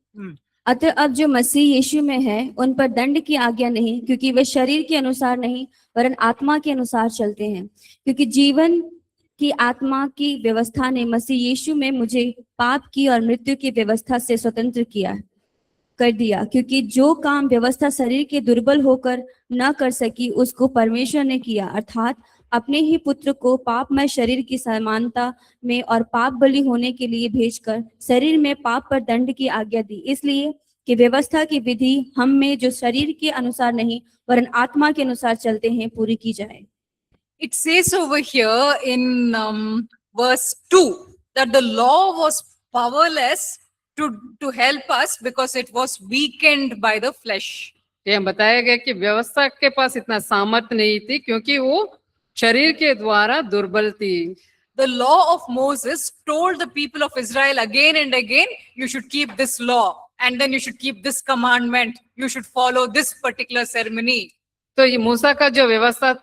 अतः अब जो मसीह यीशु में है उन पर दंड की आज्ञा नहीं, क्योंकि वे शरीर के अनुसार नहीं वरन आत्मा के अनुसार चलते हैं। क्योंकि जीवन की आत्मा की व्यवस्था ने मसीह यीशु में मुझे पाप की और मृत्यु की व्यवस्था से स्वतंत्र कर दिया। क्योंकि जो काम व्यवस्था शरीर के दुर्बल होकर न कर सकी उसको परमेश्वर ने किया, अर्थात अपने ही पुत्र को पापमय शरीर की समानता में और पाप बलि होने के लिए भेजकर शरीर में पाप पर दंड की आज्ञा दी, इसलिए कि व्यवस्था की विधि हम में जो शरीर के अनुसार नहीं वरन आत्मा के अनुसार चलते हैं पूरी की जाए। It says over here in verse 2 that the law was powerless to help us because it was weakened by the flesh. ये बताया गया कि व्यवस्था के पास इतना सामर्थ्य नहीं थी क्योंकि वो शरीर के द्वारा दुर्बल थी। The law of Moses told the people of Israel again and again, you should keep this law, and then you should keep this commandment, you should follow this particular ceremony. तो ये मूसा का जो व्यवस्था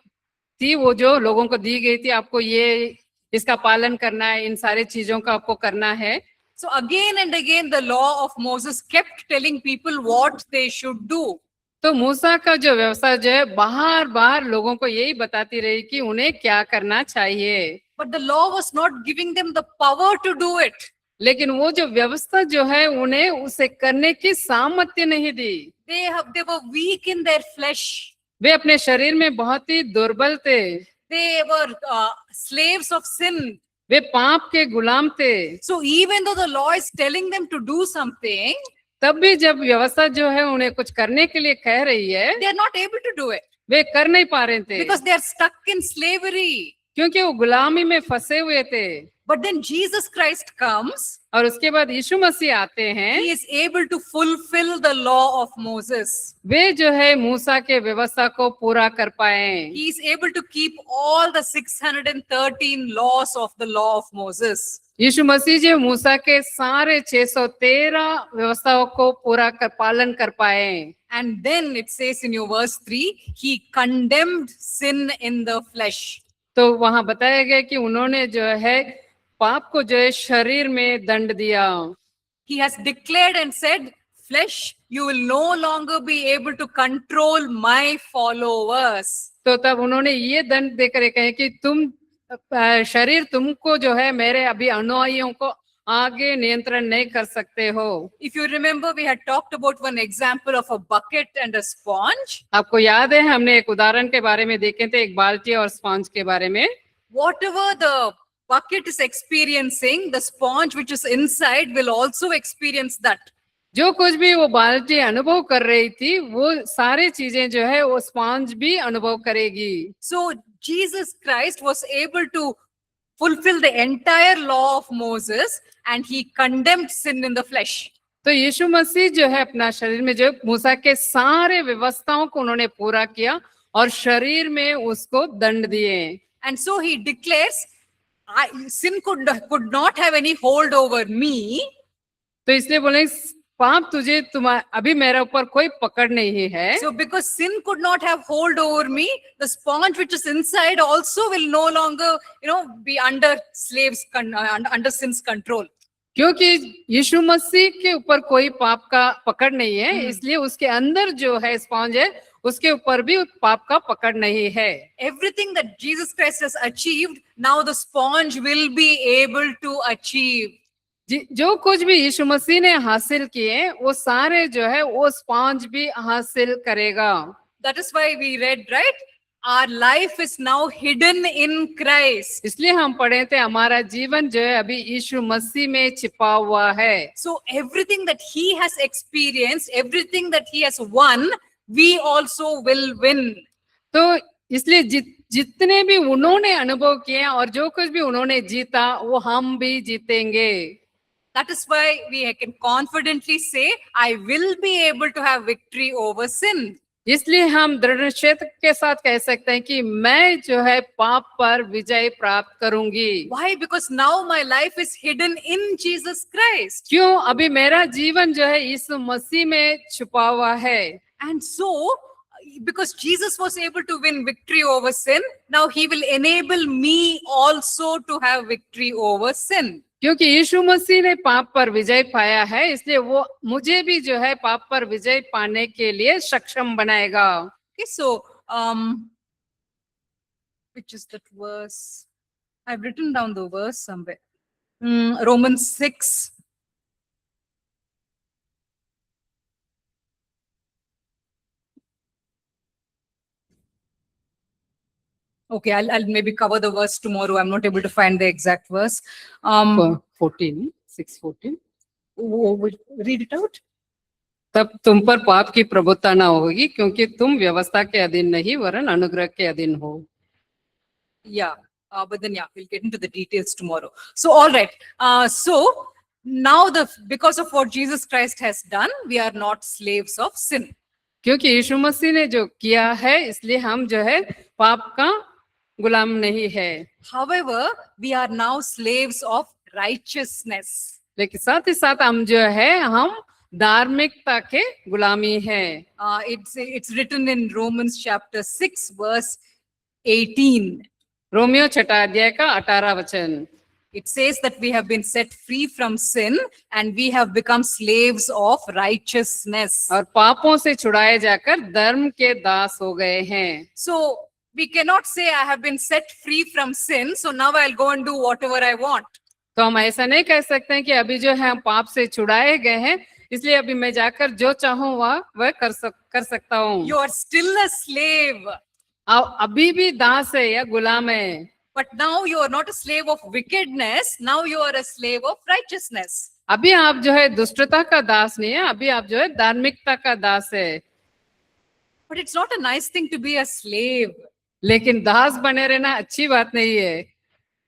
थी वो जो लोगों को दी गई थी, आपको ये इसका पालन करना है, इन सारी चीजों का आपको करना है। So again and again the law of Moses kept telling people what they should do. तो मूसा का जो व्यवस्था जो है बार बार लोगों को यही बताती रही कि उन्हें क्या करना चाहिए। But the law was not giving them the power to do it. लेकिन वो जो व्यवस्था जो है उन्हें उसे करने की सामर्थ्य नहीं दी। They were weak in their flesh. वे अपने शरीर में बहुत ही दुर्बल थे। They were slaves of sin. वे पाप के गुलाम थे। So even though the law is telling them to do something, तब भी जब व्यवस्था जो है उन्हें कुछ करने के लिए कह रही है, they are not able to do it वे कर नहीं पा रहे थे because they are stuck in slavery. क्योंकि वो गुलामी में फंसे हुए थे। But then Jesus Christ comes. और उसके बाद यीशु मसीह आते हैं। He is able to fulfill the law of Moses. वे जो है मूसा के व्यवस्था को पूरा कर पाए। He is able to keep all the 613 laws of the law of Moses. यीशु मसीह जो मूसा के सारे 613 व्यवस्थाओं को पूरा कर पालन कर पाए। And then it says in your verse 3, he condemned sin in the flesh. तो वहां बताया गया कि उन्होंने जो है पाप को जो है शरीर में दंड दिया। He has declared and said, flesh, you will no longer be able to control my followers. तो तब उन्होंने ये दंड देकर कहे कि तुम शरीर तुमको जो है मेरे अभी अनुयायियों को आगे नियंत्रण नहीं कर सकते हो। If you remember, we had talked about one example of a bucket and a sponge. आपको याद है हमने एक उदाहरण के बारे में देखे थे, एक बाल्टी और स्पॉन्ज के बारे में। Whatever the bucket is experiencing, the sponge which is inside will also experience that. जो कुछ भी वो बाल्टी अनुभव कर रही थी वो सारी चीजें जो है वो स्पॉन्ज भी अनुभव करेगी। So Jesus Christ was able to fulfill the entire law of Moses and he condemned sin in the flesh. तो यीशु मसीह जो है अपना शरीर में जो मूसा के सारे व्यवस्थाओं को उन्होंने पूरा किया और शरीर में उसको दंड दिए। And so he declares, sin could not have any hold over me. तो इसलिए बोले पाप तुझे अभी मेरे ऊपर कोई पकड़ नहीं है। So because sin could not have hold over me, the sponge which is inside also will no longer, be under under sin's control. क्योंकि यीशु मसीह के ऊपर कोई पाप का पकड़ नहीं है, इसलिए उसके अंदर जो है स्पॉन्ज है उसके ऊपर भी पाप का पकड़ नहीं है। Everything that Jesus Christ has achieved, now the sponge will be able to achieve. जो कुछ भी यीशु मसीह ने हासिल किए वो सारे जो है वो स्पॉन्ज भी हासिल करेगा। That is why we read, right? Our life is now hidden in Christ. इसलिए हम पढ़े थे हमारा जीवन जो है अभी यीशु मसीह में छिपा हुआ है। So everything that he has experienced, everything that he has won, we also will win. तो इसलिए जितने भी उन्होंने अनुभव किए और जो कुछ भी उन्होंने जीता वो हम भी जीतेंगे। That is why we can confidently say, I will be able to have victory over sin. इसलिए हम दृढ़ निश्चय के साथ कह सकते हैं कि मैं जो है पाप पर विजय प्राप्त करूंगी। Why? Because now my life is hidden in Jesus Christ. क्यों? अभी मेरा जीवन जो है यीशु मसीह में छुपा हुआ है। And so, because Jesus was able to win victory over sin, now he will enable me also to have victory over sin. क्योंकि यीशु मसीह ने पाप पर विजय पाया है, इसलिए वो मुझे भी जो है पाप पर विजय पाने के लिए सक्षम बनाएगा। Okay, so, which is that verse? I've written down the verse somewhere. Romans 6. Okay, I'll maybe cover the verse tomorrow. I'm not able to find the exact verse. 6:14 Read it out. तब तुम पर पाप की प्रभुता न होगी, क्योंकि तुम व्यवस्था के अधीन नहीं वरन अनुग्रह के अधीन हो। Yeah, but then we'll get into the details tomorrow. So, all right. So now because of what Jesus Christ has done, we are not slaves of sin. क्योंकि यीशु मसीह ने जो किया है, इसलिए हम जो है पाप का गुलाम नहीं है। However, we are now slaves of righteousness. लेकिन साथ ही साथ हम जो है हम धार्मिकता के गुलामी है। It's written in Romans chapter 6 verse 18. Romeo 6 अध्याय का 18 वचन। It says that we have been set free from sin and we have become slaves of righteousness. और पापों से छुड़ाए जाकर धर्म के दास हो गए हैं। So we cannot say I have been set free from sin, so now I'll go and do whatever I want. तो हम ऐसा नहीं कह सकते हैं कि अभी जो है हम पाप से छुड़ाए गए हैं, इसलिए अभी मैं जाकर जो चाहूँ वह कर सकता हूँ। You are still a slave. अभी भी दास है या गुलाम है। But now you are not a slave of wickedness. Now you are a slave of righteousness. अभी आप जो है दुष्टता का दास नहीं है, अभी आप जो है धार्मिकता का दास है। But it's not a nice thing to be a slave. लेकिन दास बने रहना अच्छी बात नहीं है।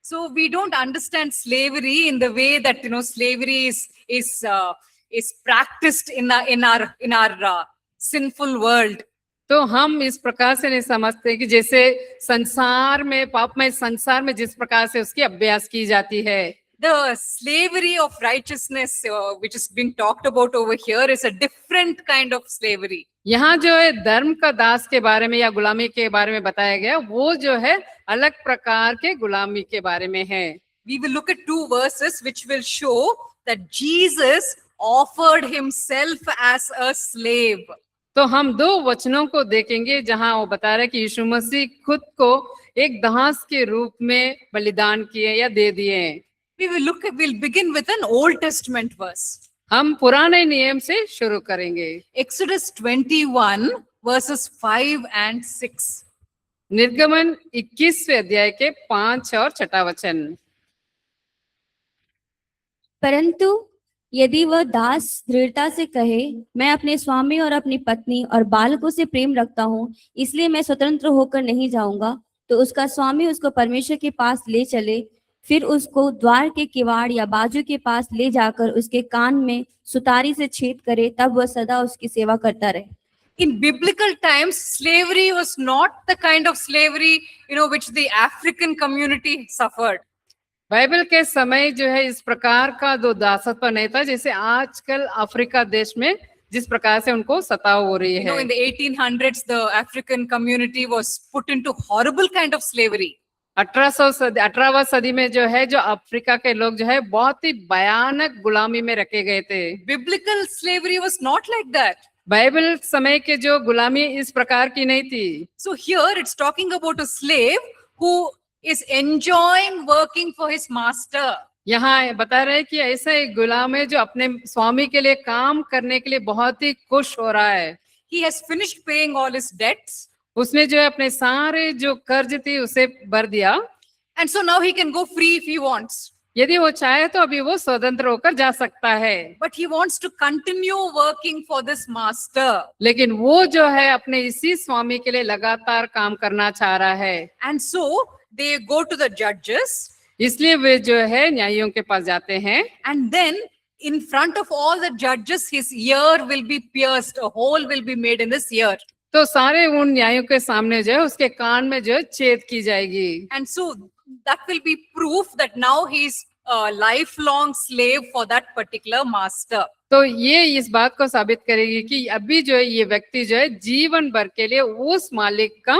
So we don't understand slavery in the way that slavery is practiced in our sinful world. तो हम इस प्रकार से नहीं समझते कि जैसे संसार में पापमय संसार में जिस प्रकार से उसकी अभ्यास की जाती है। The slavery of righteousness, which is being talked about over here, is a different kind of slavery. यहाँ जो है धर्म का दास के बारे में या गुलामी के बारे में बताया गया, वो जो है अलग प्रकार के गुलामी के बारे में है। We will look at 2 verses which will show that Jesus offered himself as a slave. तो हम 2 वचनों को देखेंगे जहां वो बता रहे हैं कि यीशु मसीह खुद को एक दास के रूप में बलिदान किए या दे दिए। We'll begin with an Old Testament verse. हम पुराने नियम से शुरू करेंगे। Exodus 21 verses 5 and 6. निर्गमन 21वें अध्याय के 5 और 6 वचन। परंतु यदि वह दास दृढ़ता से कहे, मैं अपने स्वामी और अपनी पत्नी और बालकों से प्रेम रखता हूँ, इसलिए मैं स्वतंत्र होकर नहीं जाऊंगा, तो उसका स्वामी उसको परमेश्वर के पास ले चले, फिर उसको द्वार के किवाड़ या बाजू के पास ले जाकर उसके कान में सुतारी से छेद करे, तब वह सदा उसकी सेवा करता रहे। In biblical times, slavery was not the kind of slavery, which the African community suffered. Bible के समय जो है इस प्रकार का दो दासत्व नहीं था जैसे आजकल अफ्रीका देश में जिस प्रकार से उनको सताव हो रही है। In the 1800s, the African community was put into horrible kind of slavery. 18वीं सदी में जो है जो अफ्रीका के लोग जो है बहुत ही भयानक गुलामी में रखे गए थे। Biblical slavery was not like that. Bible समय के जो गुलामी इस प्रकार की नहीं थी। So here it's talking about a slave who is enjoying working for his master. यहाँ बता रहे कि ऐसा एक गुलाम है जो अपने स्वामी के लिए काम करने के लिए बहुत ही खुश हो रहा है। He has finished paying all his debts. उसने जो है अपने सारे जो कर्ज थी उसे भर दिया। And so now he can go free if he wants. यदि वो चाहे तो अभी वो स्वतंत्र होकर जा सकता है, but he wants to continue working for this master. लेकिन वो जो है अपने इसी स्वामी के लिए लगातार काम करना चाह रहा है। And so they go to the judges, इसलिए वे जो है न्यायियों के पास जाते हैं, and then in front of all the judges, his ear will be pierced, a hole will be made in his ear. तो सारे उन न्यायियों के सामने जो है उसके कान में जो है छेद की जाएगी। And so that will be proof that now he's a lifelong slave for that particular master. तो ये इस बात को साबित करेगी कि अभी जो है ये व्यक्ति जो है जीवन भर के लिए उस मालिक का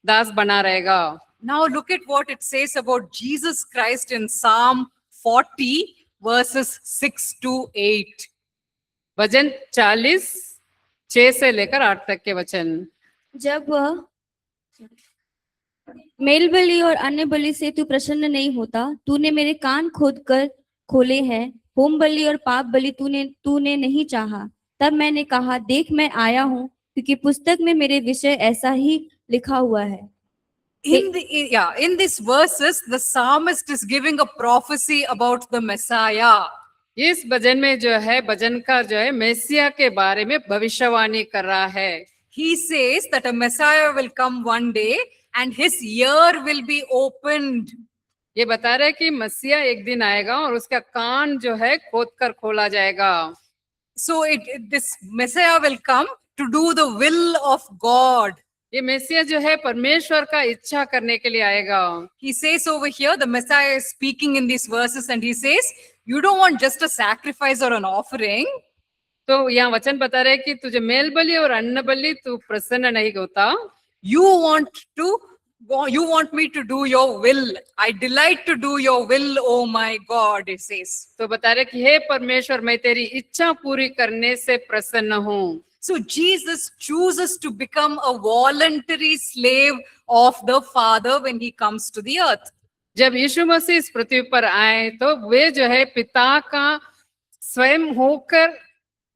दास बना रहेगा। Now look at what it says about Jesus Christ in Psalm 40 verses 6 to 8. वचन 40 6 से लेकर 8 तक के वचन। जब वह मेल बलि और अन्य बलि से तू प्रसन्न नहीं होता, तूने मेरे कान खोद कर खोले हैं, होम बलि और पाप बलि तूने नहीं चाहा। तब मैंने कहा, देख मैं आया हूँ, क्योंकि पुस्तक में मेरे विषय ऐसा ही लिखा हुआ है। In these verses, the psalmist is giving a prophecy about the Messiah. इस भजन में जो है भजनकार जो है मेसिया के बारे में भविष्यवाणी कर रहा है। He says that a Messiah will come one day and his ear will be opened. ये बता रहा है कि मसीहा एक दिन आएगा और उसका कान जो है खोद कर खोला जाएगा। So this Messiah will come to do the will of God. ये मेसिया जो है परमेश्वर का इच्छा करने के लिए आएगा। He says over here, the Messiah is speaking in these verses and he says, you don't want just a sacrifice or an offering. तो यहाँ वचन बता रहे कि तुझे मेल बलि और अन्न बलि तू प्रसन्न नहीं होता। You want me to do your will. I delight to do your will, oh my God, he says. तो बता रहे कि हे परमेश्वर, मैं तेरी इच्छा पूरी करने से प्रसन्न हूँ। So Jesus chooses to become a voluntary slave of the Father when he comes to the earth. जब यीशु मसीह इस पृथ्वी पर आए तो वे जो है पिता का स्वयं होकर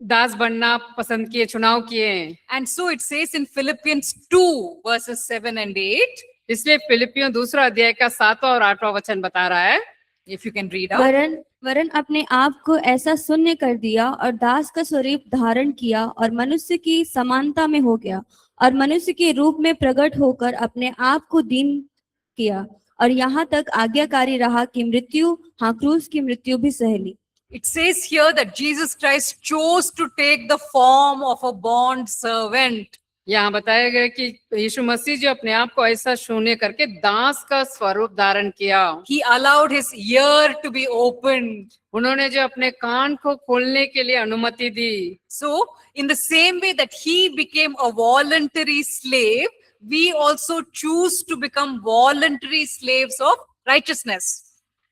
दास बनना पसंद किए, चुनाव किए। And so it says in Philippians 2 verses 7 and 8. इसलिए फिलिपियों 2 अध्याय का 7वां और 8वां वचन बता रहा है। If you can read out. वरन अपने आप को ऐसा शून्य कर दिया और दास का स्वरूप धारण किया और मनुष्य की समानता में हो गया और मनुष्य के रूप में प्रकट होकर अपने आप को दीन किया और यहाँ तक आज्ञाकारी रहा कि मृत्यु, हाँ, क्रूस की मृत्यु भी सह ली। It says here that Jesus Christ chose to take the form of a bond servant. यहाँ बताया गया कि यीशु मसीह जो अपने आप को ऐसा शून्य करके दास का स्वरूप धारण किया। He allowed his ear to be opened. उन्होंने जो अपने कान को खोलने के लिए अनुमति दी। So, in the same way that he became a voluntary slave, we also choose to become voluntary slaves of righteousness.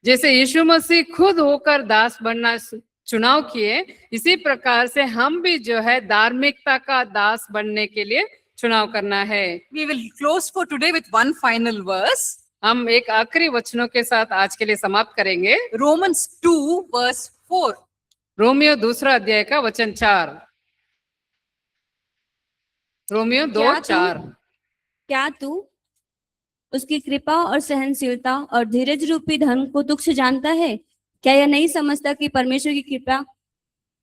जैसे यीशु मसीह खुद होकर दास बनना चुनाव किए, इसी प्रकार से हम भी जो है धार्मिकता का दास बनने के लिए चुनाव करना है। We will close for today with one final verse. हम एक आखिरी वचनों के साथ आज के लिए समाप्त करेंगे। Romans 2 verse 4. रोमियो 2 अध्याय का वचन 4। रोमियो 2:4। क्या तू उसकी कृपा और सहनशीलता और धीरज रूपी धर्म को तुच्छ जानता है? क्या यह नहीं समझता कि परमेश्वर की कृपा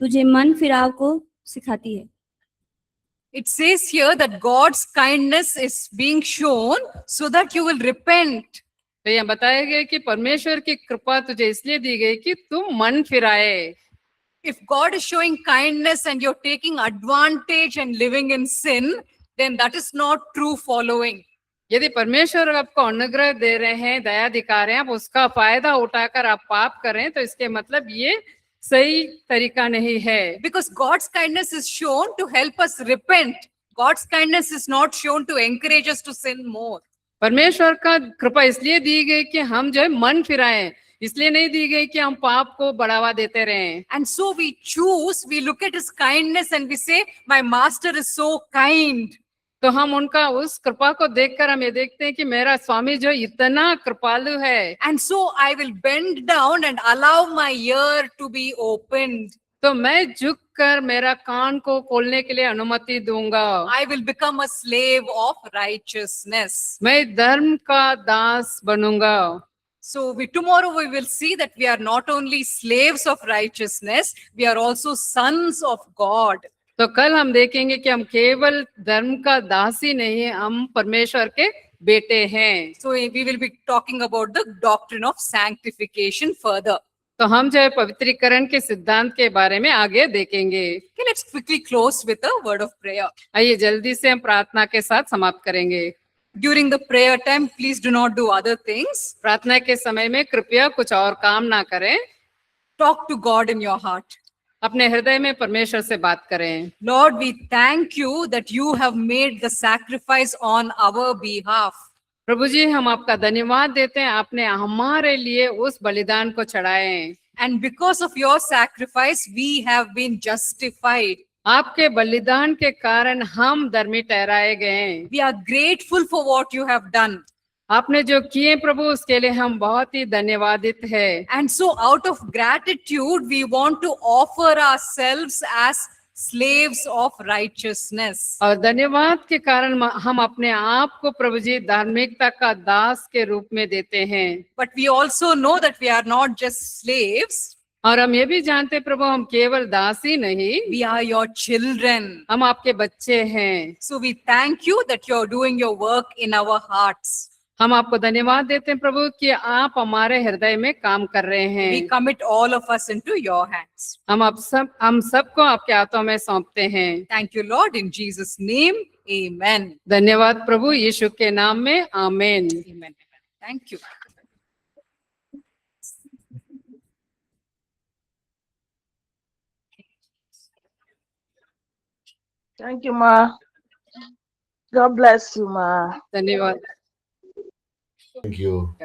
तुझे मन फिराव को सिखाती है? It says here that God's kindness is being shown so that you will repent. तो यह बताया गया कि परमेश्वर की कृपा तुझे इसलिए दी गई कि तुम मन फिराए। If God is showing kindness and you're taking advantage and living in sin, then that is not true following. यदि परमेश्वर आपको अनुग्रह दे रहे हैं, दया दिखा रहे हैं, आप उसका फायदा उठाकर आप पाप कर रहे हैं, तो इसके मतलब ये सही तरीका नहीं है। Because God's kindness is shown to help us repent. God's kindness is not shown to encourage us to sin more. परमेश्वर का कृपा इसलिए दी गई कि हम जो है मन फिराएं, इसलिए नहीं दी गई कि हम पाप को बढ़ावा देते रहें। And so we choose, we look at his kindness and we say, my master is so kind. तो हम उनका उस कृपा को देखकर हम ये देखते हैं कि मेरा स्वामी जो इतना कृपालु है। And so I will bend down and allow my ear to be opened. तो मैं झुककर मेरा कान को खोलने के लिए अनुमति दूंगा। I will become a slave of righteousness. मैं धर्म का दास बनूंगा। So tomorrow we will see that we are not only slaves of righteousness, we are also sons of God. तो कल हम देखेंगे कि हम केवल धर्म का दासी नहीं है, हम परमेश्वर के बेटे हैं। So we will be talking about the doctrine of sanctification further. तो हम जो है पवित्रीकरण के सिद्धांत के बारे में आगे देखेंगे। Okay, let's quickly close with a word of prayer. आइए जल्दी से हम प्रार्थना के साथ समाप्त करेंगे। During the prayer time, please do not do other things. प्रार्थना के समय में कृपया कुछ और काम ना करें, Talk to God in your heart. अपने हृदय में परमेश्वर से बात करें। Lord, we thank you that you have made the sacrifice on our behalf. प्रभु जी, हम आपका धन्यवाद देते हैं, आपने हमारे लिए उस बलिदान को चढ़ाए। And because of your sacrifice, we have been justified. आपके बलिदान के कारण हम धर्मी ठहराए गए। We are grateful for what you have done. आपने जो किए प्रभु, उसके लिए हम बहुत ही धन्यवादित है। And so out of gratitude, we want to offer ourselves as slaves of righteousness. और धन्यवाद के कारण हम अपने आप को प्रभु जी धार्मिकता का दास के रूप में देते हैं। But we also know that we are not just slaves, और हम ये भी जानते हैं प्रभु, हम केवल दास ही नहीं, we are your children. हम आपके बच्चे हैं। So we thank you that you're doing your work in our hearts. हम आपको धन्यवाद देते हैं प्रभु कि आप हमारे हृदय में काम कर रहे We हैं। commit all of us into your hands. हम सबको आपके हाथों में सौंपते हैं। Thank you, Lord, in Jesus' name. Amen. धन्यवाद प्रभु यीशु के नाम में, आमीन। Amen. Thank you. Thank you, Ma. God bless you, Ma. धन्यवाद। Thank you.